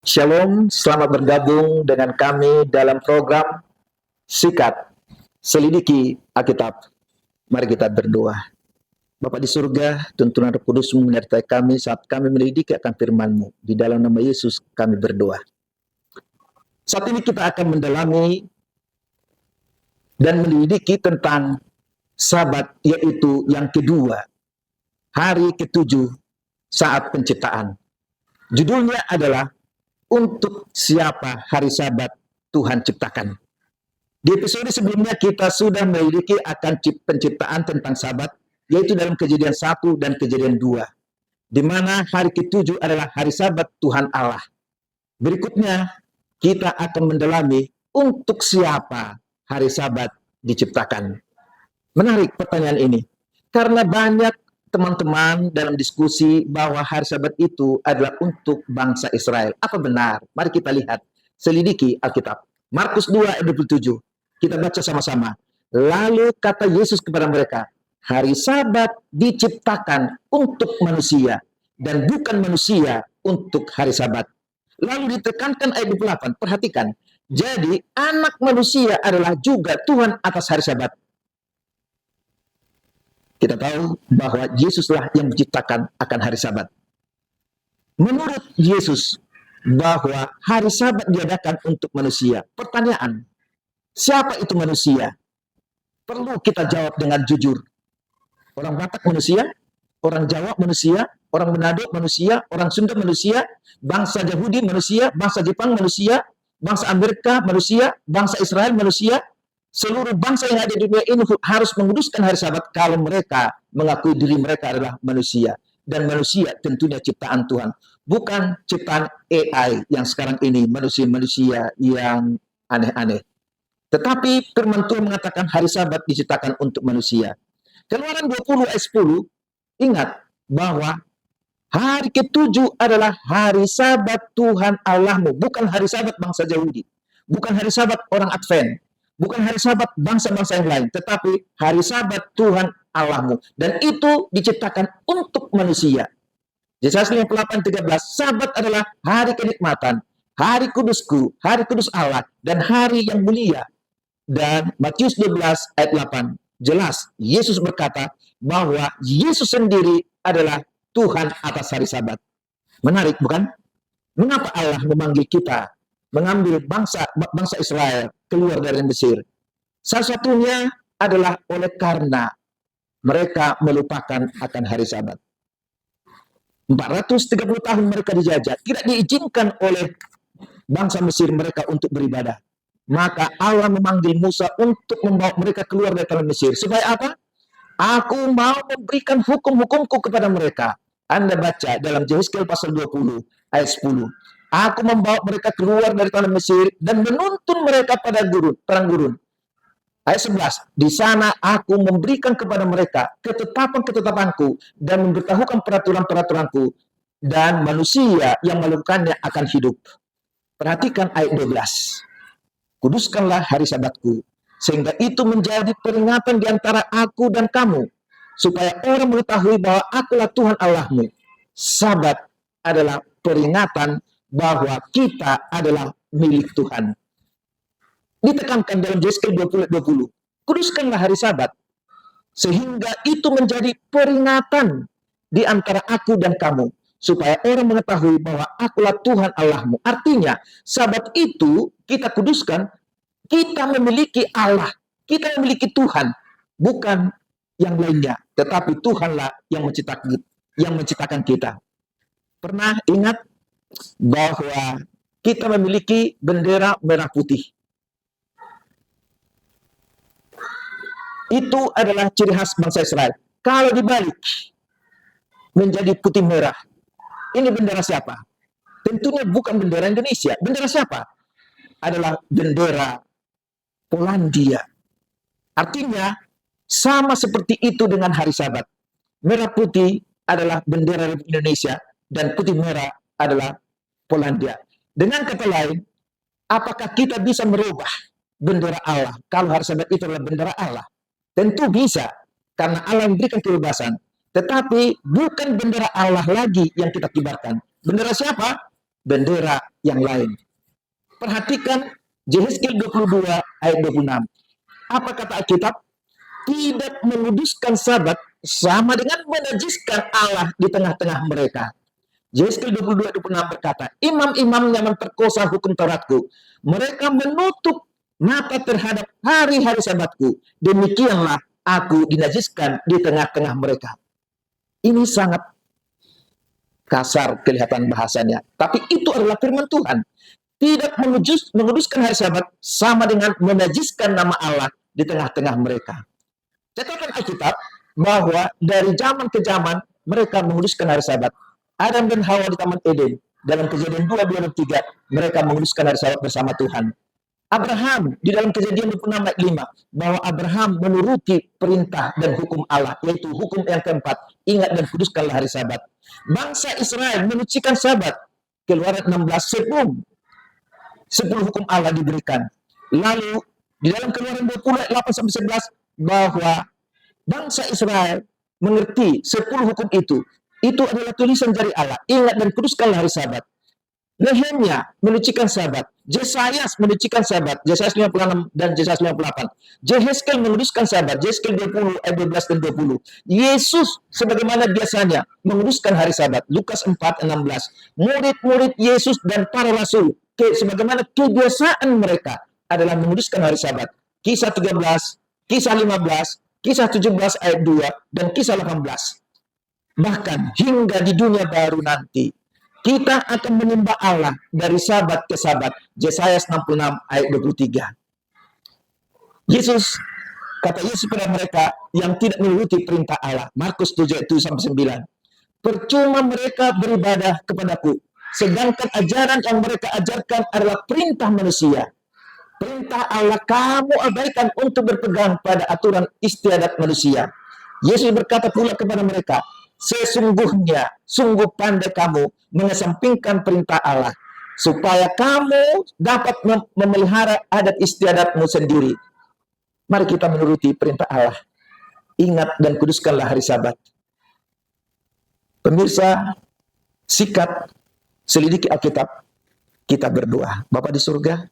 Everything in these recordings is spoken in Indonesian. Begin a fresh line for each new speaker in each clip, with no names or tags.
Shalom, selamat bergabung dengan kami dalam program Sikat Selidiki Alkitab. Mari kita berdoa. Bapa di surga, tuntunan Roh Kudus-Mu menyertai kami saat kami menyelidiki akan firman-Mu. Di dalam nama Yesus kami berdoa. Saat ini kita akan mendalami dan menyelidiki tentang Sabat, yaitu yang kedua, hari ketujuh saat penciptaan. Judulnya adalah untuk siapa hari Sabat Tuhan ciptakan. Di episode sebelumnya kita sudah memiliki akan penciptaan tentang Sabat, yaitu dalam Kejadian 1 dan Kejadian 2, di mana hari ketujuh adalah hari Sabat Tuhan Allah. Berikutnya kita akan mendalami untuk siapa hari Sabat diciptakan. Menarik pertanyaan ini, karena banyak teman-teman dalam diskusi bahwa hari Sabat itu adalah untuk bangsa Israel. Apa benar? Mari kita lihat, selidiki Alkitab. Markus 2 ayat 27. Kita baca sama-sama. Lalu kata Yesus kepada mereka, hari Sabat diciptakan untuk manusia dan bukan manusia untuk hari Sabat. Lalu ditekankan ayat 28. Perhatikan. Jadi anak manusia adalah juga Tuhan atas hari Sabat. Kita tahu bahwa Yesuslah yang menciptakan akan hari Sabat. Menurut Yesus, bahwa hari Sabat diadakan untuk manusia. Pertanyaan, siapa itu manusia? Perlu kita jawab dengan jujur. Orang Batak manusia, orang Jawa manusia, orang Manado manusia, orang Sunda manusia, bangsa Yahudi manusia, bangsa Jepang manusia, bangsa Amerika manusia, bangsa Israel manusia. Seluruh bangsa yang ada di dunia ini harus menguduskan hari Sabat kalau mereka mengakui diri mereka adalah manusia. Dan manusia tentunya ciptaan Tuhan. Bukan ciptaan AI yang sekarang ini, manusia-manusia yang aneh-aneh. Tetapi firman Tuhan mengatakan hari Sabat diciptakan untuk manusia. Keluaran 20 ayat 10, ingat bahwa hari ketujuh adalah hari Sabat Tuhan Allahmu. Bukan hari Sabat bangsa Yahudi. Bukan hari Sabat orang Advent. Bukan hari Sabat bangsa-bangsa yang lain, tetapi hari Sabat Tuhan Allahmu. Dan itu diciptakan untuk manusia. Yesaya 58:13, Sabat adalah hari kenikmatan, hari kudusku, hari kudus Allah, dan hari yang mulia. Dan Matius 12 ayat 8, jelas Yesus berkata bahwa Yesus sendiri adalah Tuhan atas hari Sabat. Menarik bukan? Mengapa Allah memanggil kita mengambil bangsa Israel keluar dari Mesir? Salah satunya adalah oleh karena mereka melupakan akan hari Sabat. 430 tahun mereka dijajah, tidak diizinkan oleh bangsa Mesir mereka untuk beribadah. Maka Allah memanggil Musa untuk membawa mereka keluar dari tanah Mesir. Supaya apa? Aku mau memberikan hukum-hukumku kepada mereka. Anda baca dalam Yehezkiel pasal 20 ayat 10. Aku membawa mereka keluar dari tanah Mesir dan menuntun mereka pada perang gurun. Ayat 11, di sana aku memberikan kepada mereka ketetapan-ketetapanku dan memberitahukan peraturan-peraturanku, dan manusia yang melakukannya akan hidup. Perhatikan ayat 12. Kuduskanlah hari Sabatku, sehingga itu menjadi peringatan di antara aku dan kamu, supaya orang mengetahui bahwa akulah Tuhan Allahmu. Sabat adalah peringatan bahwa kita adalah milik Tuhan. Ditekankan dalam Yesaya 20. Kuduskanlah hari Sabat, sehingga itu menjadi peringatan di antara aku dan kamu, supaya orang mengetahui bahwa akulah Tuhan Allahmu. Artinya, Sabat itu kita kuduskan, kita memiliki Allah, kita memiliki Tuhan, bukan yang lainnya, tetapi Tuhanlah yang menciptakan kita. Pernah ingat bahwa kita memiliki bendera merah putih. Itu adalah ciri khas bangsa Israel. Kalau dibalik menjadi putih merah, ini bendera siapa? Tentunya bukan bendera Indonesia. Bendera siapa? Adalah bendera Polandia. Artinya sama seperti itu dengan hari Sabat. Merah putih adalah bendera Republik Indonesia dan putih merah adalah Polandia. Dengan kata lain, apakah kita bisa merubah bendera Allah kalau hari Sabat itu adalah bendera Allah? Tentu bisa, karena Allah memberikan kebebasan. Tetapi bukan bendera Allah lagi yang kita kibarkan. Bendera siapa? bendera yang lain. Perhatikan Yehezkiel 22 ayat 26. Apa kata Alkitab? Tidak menguduskan Sabat sama dengan menajiskan Allah di tengah-tengah mereka. Yehezkiel 22 ayat 26 berkata, imam-imamnya memperkosa hukum Tauratku. Mereka menutup mata terhadap hari-hari Sabatku. Demikianlah aku dinajiskan di tengah-tengah mereka. Ini sangat kasar kelihatan bahasanya, tapi itu adalah firman Tuhan. Tidak menguduskan hari Sabat sama dengan menajiskan nama Allah di tengah-tengah mereka. Catatan Alkitab bahwa dari zaman ke zaman mereka menguduskan hari Sabat. Adam dan Hawa di Taman Eden, dalam Kejadian 2, 2 dan 3, mereka menguduskan hari Sabat bersama Tuhan. Abraham di dalam Kejadian 26 ayat 5, bahwa Abraham menuruti perintah dan hukum Allah, yaitu hukum yang keempat, ingat dan kuduskanlah hari Sabat. Bangsa Israel menyucikan Sabat, Keluaran 16, 10 hukum Allah diberikan. Lalu di dalam Keluaran 20 ayat 8 sampai 11, bahwa bangsa Israel mengerti 10 hukum itu adalah tulisan dari Allah, ingat dan kuduskanlah hari Sabat. Nehemia menyucikan Sabat, Yesayas menyucikan Sabat, Yesayas 56 dan Yesayas 58. Yehezkiel menguduskan Sabat, Yehezkiel 20 ayat 12 dan 20. Yesus sebagaimana biasanya menguduskan hari Sabat, Lukas 4 16. Murid-murid Yesus dan para rasul sebagaimana kebiasaan mereka adalah menguduskan hari Sabat. Kisah 13, Kisah 15, Kisah 17 ayat 2 dan Kisah 18. Bahkan hingga di dunia baru nanti kita akan menyembah Allah dari Sabat ke Sabat. Yesaya 66 ayat 23. Kata Yesus pada mereka yang tidak menuruti perintah Allah. Markus 7 ayat 7 sampai 9. Percuma mereka beribadah kepadaku, sedangkan ajaran yang mereka ajarkan adalah perintah manusia. Perintah Allah kamu abaikan untuk berpegang pada aturan istiadat manusia. Yesus berkata pula kepada mereka, sesungguhnya, sungguh pandai kamu mengesampingkan perintah Allah, supaya kamu dapat memelihara adat istiadatmu sendiri. Mari kita menuruti perintah Allah. Ingat dan kuduskanlah hari Sabat. Pemirsa, sikat, selidiki Alkitab, kita berdoa. Bapa di surga,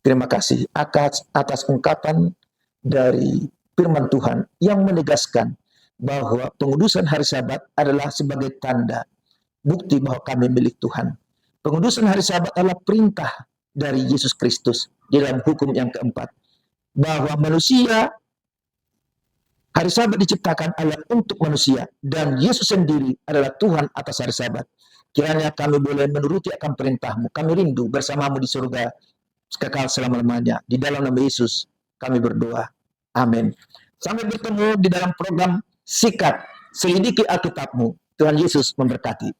terima kasih atas ungkapan dari firman Tuhan yang menegaskan bahwa pengudusan hari Sabat adalah sebagai tanda bukti bahwa kami milik Tuhan. Pengudusan hari Sabat adalah perintah dari Yesus Kristus di dalam hukum yang keempat, bahwa manusia, hari Sabat diciptakan adalah untuk manusia, dan Yesus sendiri adalah Tuhan atas hari Sabat. Kiranya kami boleh menuruti akan perintah-Mu. Kami rindu bersama-Mu di surga kekal selama-lamanya. Di dalam nama Yesus kami berdoa. Amin. Sampai bertemu di dalam program Sikat, selidiki Alkitab-Mu. Tuhan Yesus memberkati.